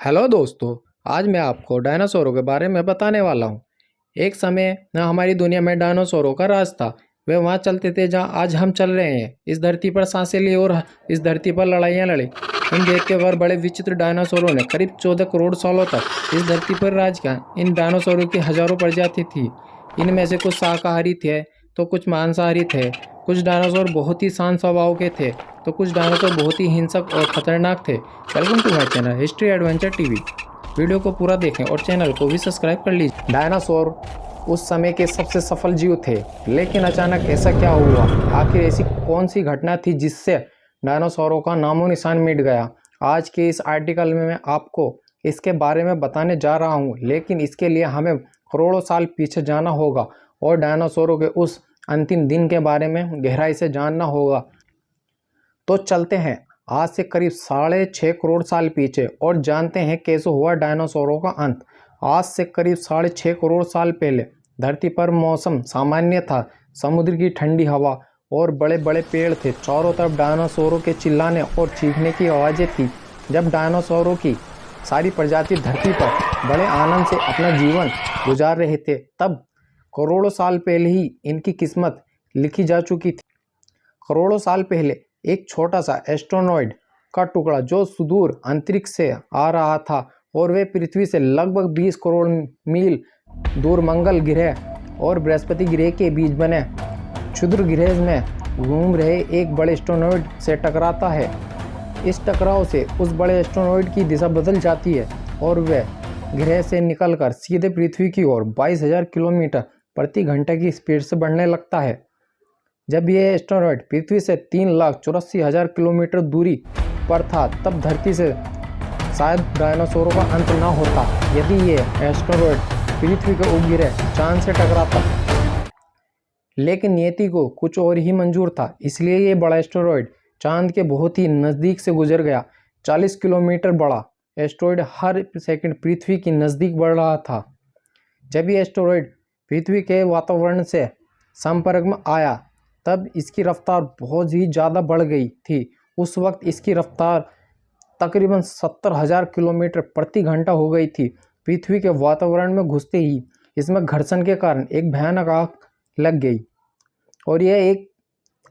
Hello दोस्तों, आज मैं आपको डायनासोरों के बारे में बताने वाला हूँ। एक समय न हमारी दुनिया में डायनासोरों का राज था। वे वहाँ चलते थे जहाँ आज हम चल रहे हैं। इस धरती पर सांसें ली और इस धरती पर लड़ाइयाँ लड़ी। इन देखते और बड़े विचित्र डायनासोरों ने करीब 14 करोड़ सालों तक इस धरती पर राज किया। इन डायनासोरों की हजारों प्रजाति थी। इनमें से कुछ शाकाहारी थे तो कुछ मांसाहारी थे। कुछ डायनासोर बहुत ही शांत स्वभाव के थे तो कुछ डायनासोर बहुत ही हिंसक और खतरनाक थे। Welcome to my channel history adventure TV. वीडियो को पूरा देखें और चैनल को भी सब्सक्राइब कर लीजिए। डायनासोर उस समय के सबसे सफल जीव थे, लेकिन अचानक ऐसा क्या हुआ? आखिर ऐसी कौन सी घटना थी जिससे डायनासोरों का नामो निशान मिट गया? आज के इस आर्टिकल में मैं आपको इसके बारे में बताने जा रहा हूँ, लेकिन इसके लिए हमें करोड़ों साल पीछे जाना होगा और डायनासोरों के उस अंतिम दिन के बारे में गहराई से जानना होगा। तो चलते हैं आज से करीब 6.5 करोड़ साल पीछे और जानते हैं कैसे हुआ डायनासोरों का अंत। आज से करीब 6.5 करोड़ साल पहले धरती पर मौसम सामान्य था। समुद्र की ठंडी हवा और बड़े बड़े पेड़ थे। चारों तरफ डायनासोरों के चिल्लाने और चीखने की आवाज़ें थी। जब डायनासोरों की सारी प्रजाति धरती पर बड़े आनंद से अपना जीवन गुजार रहे थे, तब करोड़ों साल पहले ही इनकी किस्मत लिखी जा चुकी थी। करोड़ों साल पहले एक छोटा सा एस्ट्रोनॉइड का टुकड़ा जो सुदूर अंतरिक्ष से आ रहा था और वे पृथ्वी से लगभग 20 करोड़ मील दूर मंगल ग्रह और बृहस्पति ग्रह के बीच बने क्षुद्र ग्रह में घूम रहे एक बड़े एस्ट्रोनॉइड से टकराता है। इस टकराव से उस बड़े एस्ट्रोनॉइड की दिशा बदल जाती है और वह ग्रह से निकलकर सीधे पृथ्वी की ओर 22,000 किलोमीटर प्रति घंटे की स्पीड से बढ़ने लगता है। जब यह एस्ट्रोनॉइड पृथ्वी से 3,84,000 किलोमीटर दूरी पर था, तब धरती से शायद डायनासोरों का अंत न होता यदि यह एस्ट्रोनॉइड पृथ्वी के उपग्रह चांद से टकराता। लेकिन नियति को कुछ और ही मंजूर था, इसलिए यह बड़ा एस्ट्रोनॉइड चांद के बहुत ही नज़दीक से गुजर गया। 40 किलोमीटर बड़ा एस्ट्रोनॉइड हर सेकंड पृथ्वी की नज़दीक बढ़ रहा था। जब यह एस्ट्रोनॉइड पृथ्वी के वातावरण से संपर्क में आया, तब इसकी रफ्तार बहुत ही ज़्यादा बढ़ गई थी। उस वक्त इसकी रफ्तार तकरीबन 70,000 किलोमीटर प्रति घंटा हो गई थी। पृथ्वी के वातावरण में घुसते ही इसमें घर्षण के कारण एक भयानक आग लग गई और यह एक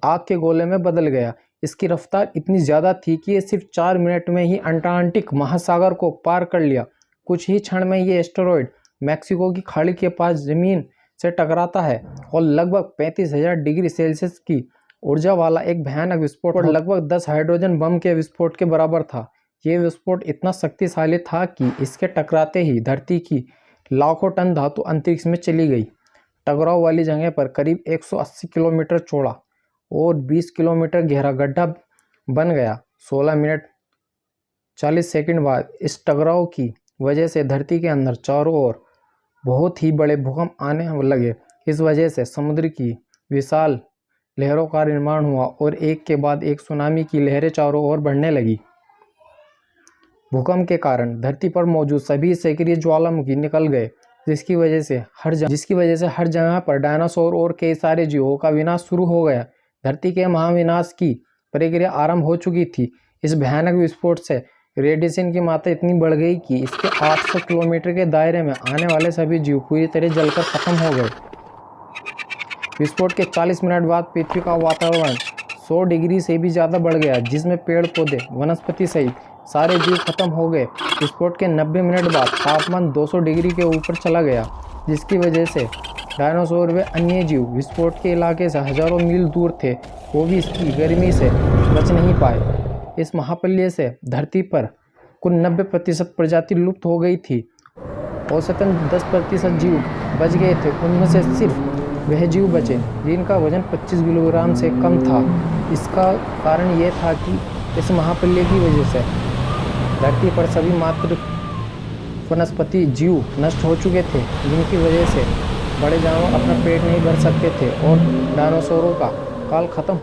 आग के गोले में बदल गया। इसकी रफ्तार इतनी ज़्यादा थी कि यह सिर्फ 4 मिनट में ही अंटार्कटिक महासागर को पार कर लिया। कुछ ही क्षण में ये एस्टेरॉयड मैक्सिको की खाड़ी के पास ज़मीन से टकराता है और लगभग 35,000 डिग्री सेल्सियस की ऊर्जा वाला एक भयानक विस्फोट और लगभग 10 हाइड्रोजन बम के विस्फोट के बराबर था। ये विस्फोट इतना शक्तिशाली था कि इसके टकराते ही धरती की लाखों टन धातु अंतरिक्ष में चली गई। टकराव वाली जगह पर करीब 180 किलोमीटर चौड़ा और 20 किलोमीटर गहरा गड्ढा बन गया। 16 मिनट 40 सेकंड बाद इस टकराव की वजह से धरती के अंदर चारों ओर बहुत ही बड़े भूकंप आने लगे। इस वजह से समुद्र की विशाल लहरों का निर्माण हुआ और एक के बाद एक सुनामी की लहरें चारों ओर बढ़ने लगी। भूकंप के कारण धरती पर मौजूद सभी सक्रिय ज्वालामुखी निकल गए, जिसकी वजह से हर जगह पर डायनासोर और कई सारे जीवों का विनाश शुरू हो गया। धरती के महाविनाश की प्रक्रिया आरंभ हो चुकी थी। इस भयानक विस्फोट से रेडिएशन की मात्रा इतनी बढ़ गई कि इसके 800 किलोमीटर के दायरे में आने वाले सभी जीव पूरी तरह जलकर खत्म हो गए। विस्फोट के 40 मिनट बाद पृथ्वी का वातावरण 100 डिग्री से भी ज़्यादा बढ़ गया, जिसमें पेड़ पौधे वनस्पति सहित सारे जीव खत्म हो गए। विस्फोट के 90 मिनट बाद तापमान 200 डिग्री के ऊपर चला गया, जिसकी वजह से डायनासोर व अन्य जीव विस्फोट के इलाके से हजारों मील दूर थे, वो भी इसकी गर्मी से बच नहीं पाए। इस महाप्रलय से धरती पर कुल 90% प्रजाति लुप्त हो गई थी। औसतन 10% जीव बच गए थे। उनमें से सिर्फ वह जीव बचे जिनका वजन 25 किलोग्राम से कम था। इसका कारण यह था कि इस महाप्रलय की वजह से धरती पर सभी मात्र वनस्पति जीव नष्ट हो चुके थे, जिनकी वजह से बड़े जानवर अपना पेट नहीं भर सकते थे और डायनासोरों का काल खत्म